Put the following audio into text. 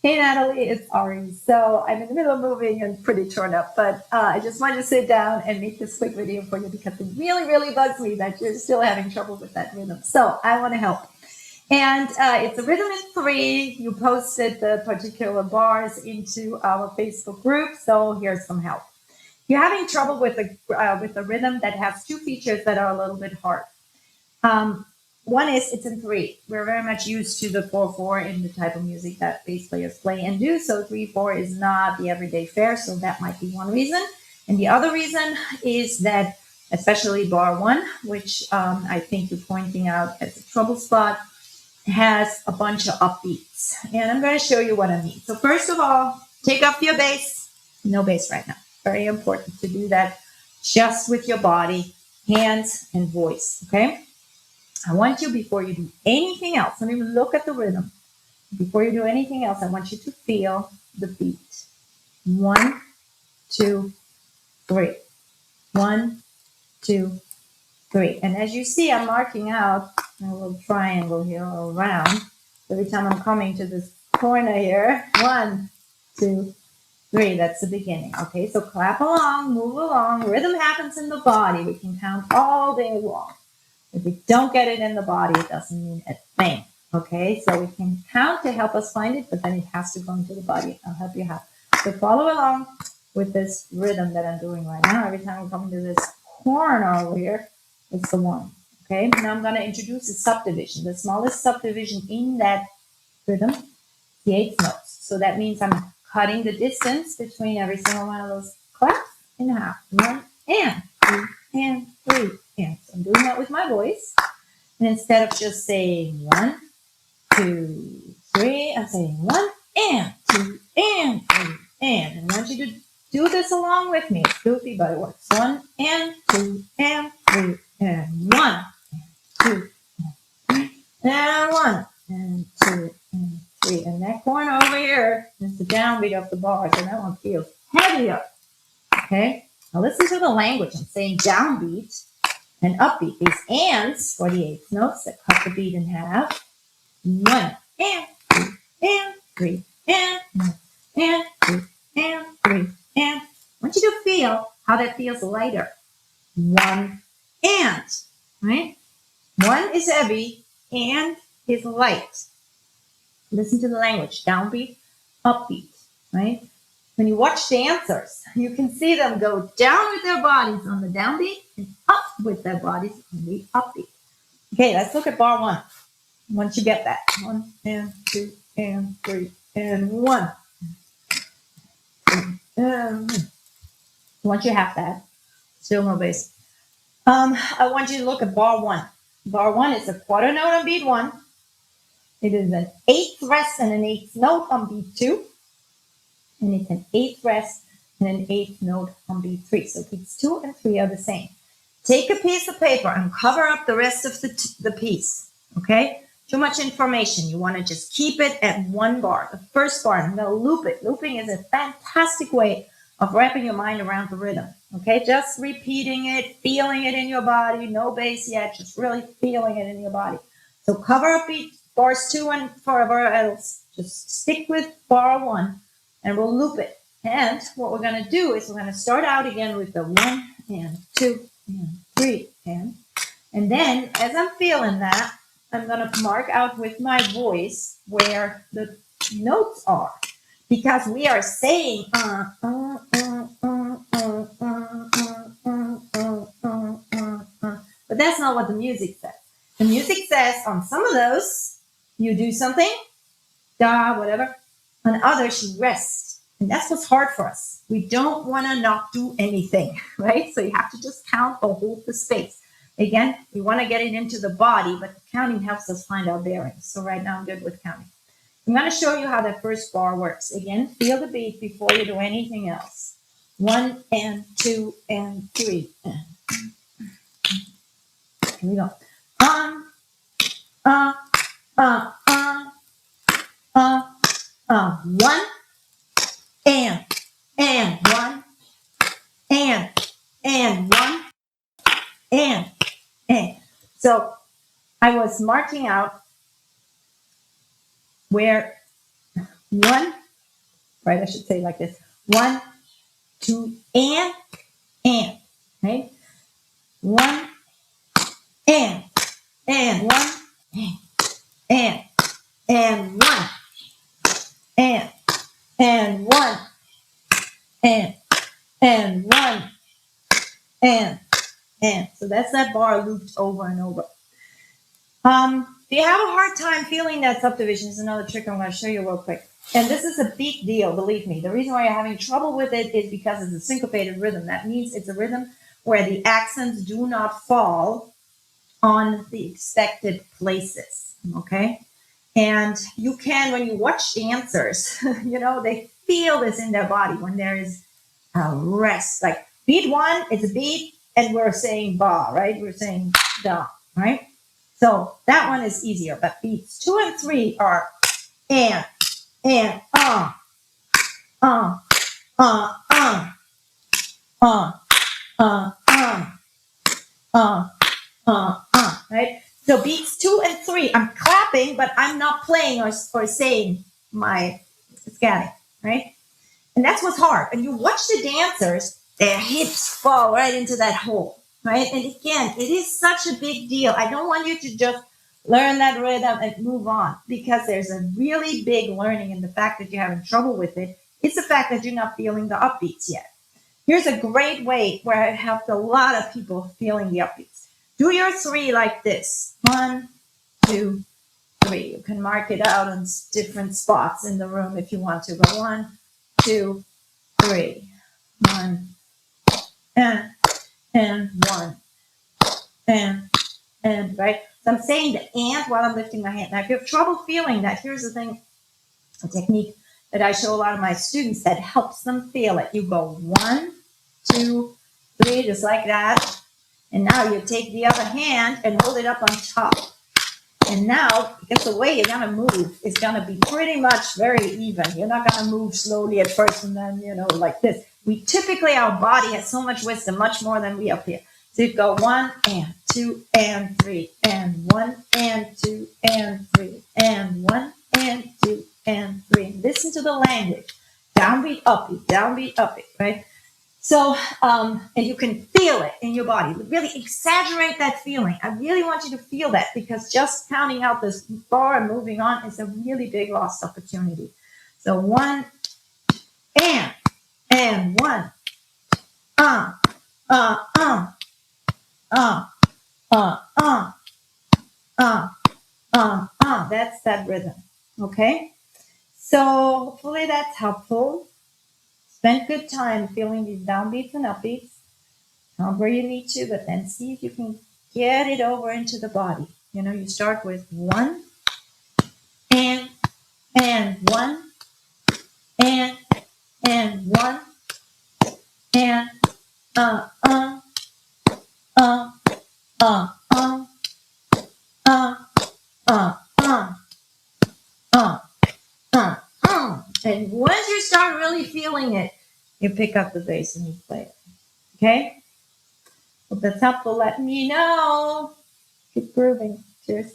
Hey Natalie, it's Ari. So I'm in the middle of moving and pretty torn up, but I just wanted to sit down and make this quick video for you because it really, really bugs me that you're still having trouble with that rhythm. So I want to help. And it's a rhythm in 3. You posted the particular bars into our Facebook group, so here's some help. You're having trouble with a rhythm that has 2 features that are a little bit hard. One is it's in 3. We're very much used to the 4/4 in the type of music that bass players play and do. So 3/4 is not the everyday fare. So that might be one reason. And the other reason is that, especially bar 1, which I think you're pointing out as a trouble spot, has a bunch of upbeats. And I'm going to show you what I mean. So first of all, take off your bass. No bass right now. Very important to do that just with your body, hands, and voice. Okay. I want you, before you do anything else, don't even look at the rhythm. Before you do anything else, I want you to feel the beat. 1, 2, 3. 1, 2, 3. And as you see, I'm marking out a little triangle here all around. Every time I'm coming to this corner here, 1, 2, 3. That's the beginning. Okay, so clap along, move along. Rhythm happens in the body. We can count all day long. If we don't get it in the body, it doesn't mean a thing. Okay, so we can count to help us find it, but then it has to go into the body. I'll help you out. So follow along with this rhythm that I'm doing right now. Every time I'm coming to this corner over here, it's the 1. Okay, now I'm going to introduce a subdivision. The smallest subdivision in that rhythm, the 8th notes. So that means I'm cutting the distance between every single one of those claps in half. 1 and 2 and 3 and. So I'm doing that with my voice. And instead of just saying 1, 2, 3, I'm saying 1 and 2 and 3 and. And I want you to do this along with me. It's goofy, but it works. 1 and 2 and 3 and 1 and 2 and 3 and 1 and 2 and 3. And that corner over here is the downbeat of the bars, and that one feels heavier. Okay? Now listen to the language. I'm saying downbeat and upbeat. These ands for the 8th notes that cut the beat in half. 1 and 2 and 3 and 1 and 2 and 3 and. I want you to feel how that feels lighter. 1 and, right? 1 is heavy and is light. Listen to the language. Downbeat, upbeat, right? When you watch dancers, you can see them go down with their bodies on the downbeat and up with their bodies on the upbeat. Okay, let's look at bar 1. Once you get that. 1 and 2 and 3 and 1. Once you have that, still no bass. I want you to look at bar 1. Bar 1 is a quarter note on beat 1. It is an 8th rest and an 8th note on beat 2. And it's an 8th rest and an 8th note on beat 3. So beats 2 and 3 are the same. Take a piece of paper and cover up the rest of the piece. Okay? Too much information. You want to just keep it at 1 bar. The first bar, I'm going to loop it. Looping is a fantastic way of wrapping your mind around the rhythm. Okay? Just repeating it, feeling it in your body. No bass yet, just really feeling it in your body. So cover up bars 2 and 4 else. Just stick with bar 1 and we'll loop it. And what we're going to do is we're going to start out again with the 1 and 2 and 3 and then as I'm feeling that, I'm going to mark out with my voice where the notes are, because we are saying but that's not what the music says. The music says on some of those you do something, da, whatever. On others you rest, and that's what's hard for us. We don't want to not do anything, right? So you have to just count or hold the space. Again, we want to get it into the body, but the counting helps us find our bearings. So right now I'm good with counting. I'm going to show you how that first bar works. Again, feel the beat before you do anything else. 1 and 2 and 3. Here we go. 1 and 1 and 1 and. So I was marking out where 1, right? I should say like this. 1, 2, and, right? 1, and 1, and, 1, and 1, and 1, and. So that's that bar looped over and over. If you have a hard time feeling that subdivision, is another trick I'm going to show you real quick. And this is a big deal, believe me. The reason why you're having trouble with it is because it's a syncopated rhythm. That means it's a rhythm where the accents do not fall on the expected places, okay? And you can, when you watch dancers, they feel this in their body when there is a rest. Like beat 1, it's a beat, and we're saying ba, right? We're saying da, right? So that one is easier, but beats 2 and 3 are and, uh, uh, uh, uh, uh, uh, right? So beats 2 and 3, I'm clapping, but I'm not playing or saying my scatting, right? And that's what's hard. And you watch the dancers, their hips fall right into that hole, right? And again, it is such a big deal. I don't want you to just learn that rhythm and move on, because there's a really big learning in the fact that you're having trouble with it. It's the fact that you're not feeling the upbeats yet. Here's a great way where I helped a lot of people feeling the upbeats. Do your 3 like this. 1, 2, 3. You can mark it out on different spots in the room if you want to. But 1, 2, 3. 1, and 1, and, right? So I'm saying the and while I'm lifting my hand. Now, if you have trouble feeling that, here's the thing, a technique that I show a lot of my students that helps them feel it. You go 1, 2, 3, just like that. And now you take the other hand and hold it up on top. And now, because the way you're going to move is going to be pretty much very even. You're not going to move slowly at first and then, like this. We typically, our body has so much wisdom, much more than we up here. So you go 1 and 2 and 3 and 1 and 2 and 3 and 1 and 2 and 3. Listen to the language. Downbeat, upbeat, right? So, and you can feel it in your body. Really exaggerate that feeling. I really want you to feel that, because just counting out this bar and moving on is a really big lost opportunity. So 1 and 1, uh, uh, uh, uh, uh, uh, That's that rhythm. Okay. So hopefully that's helpful. Spend good time feeling these downbeats and upbeats. Count where you need to, but then see if you can get it over into the body. You start with 1 and 1 and 1 and uh uh uh uh uh uh uh uh and once you start really feeling it, you pick up the bass and you play it. Okay? Hope that's helpful. Let me know. Keep grooving. Cheers.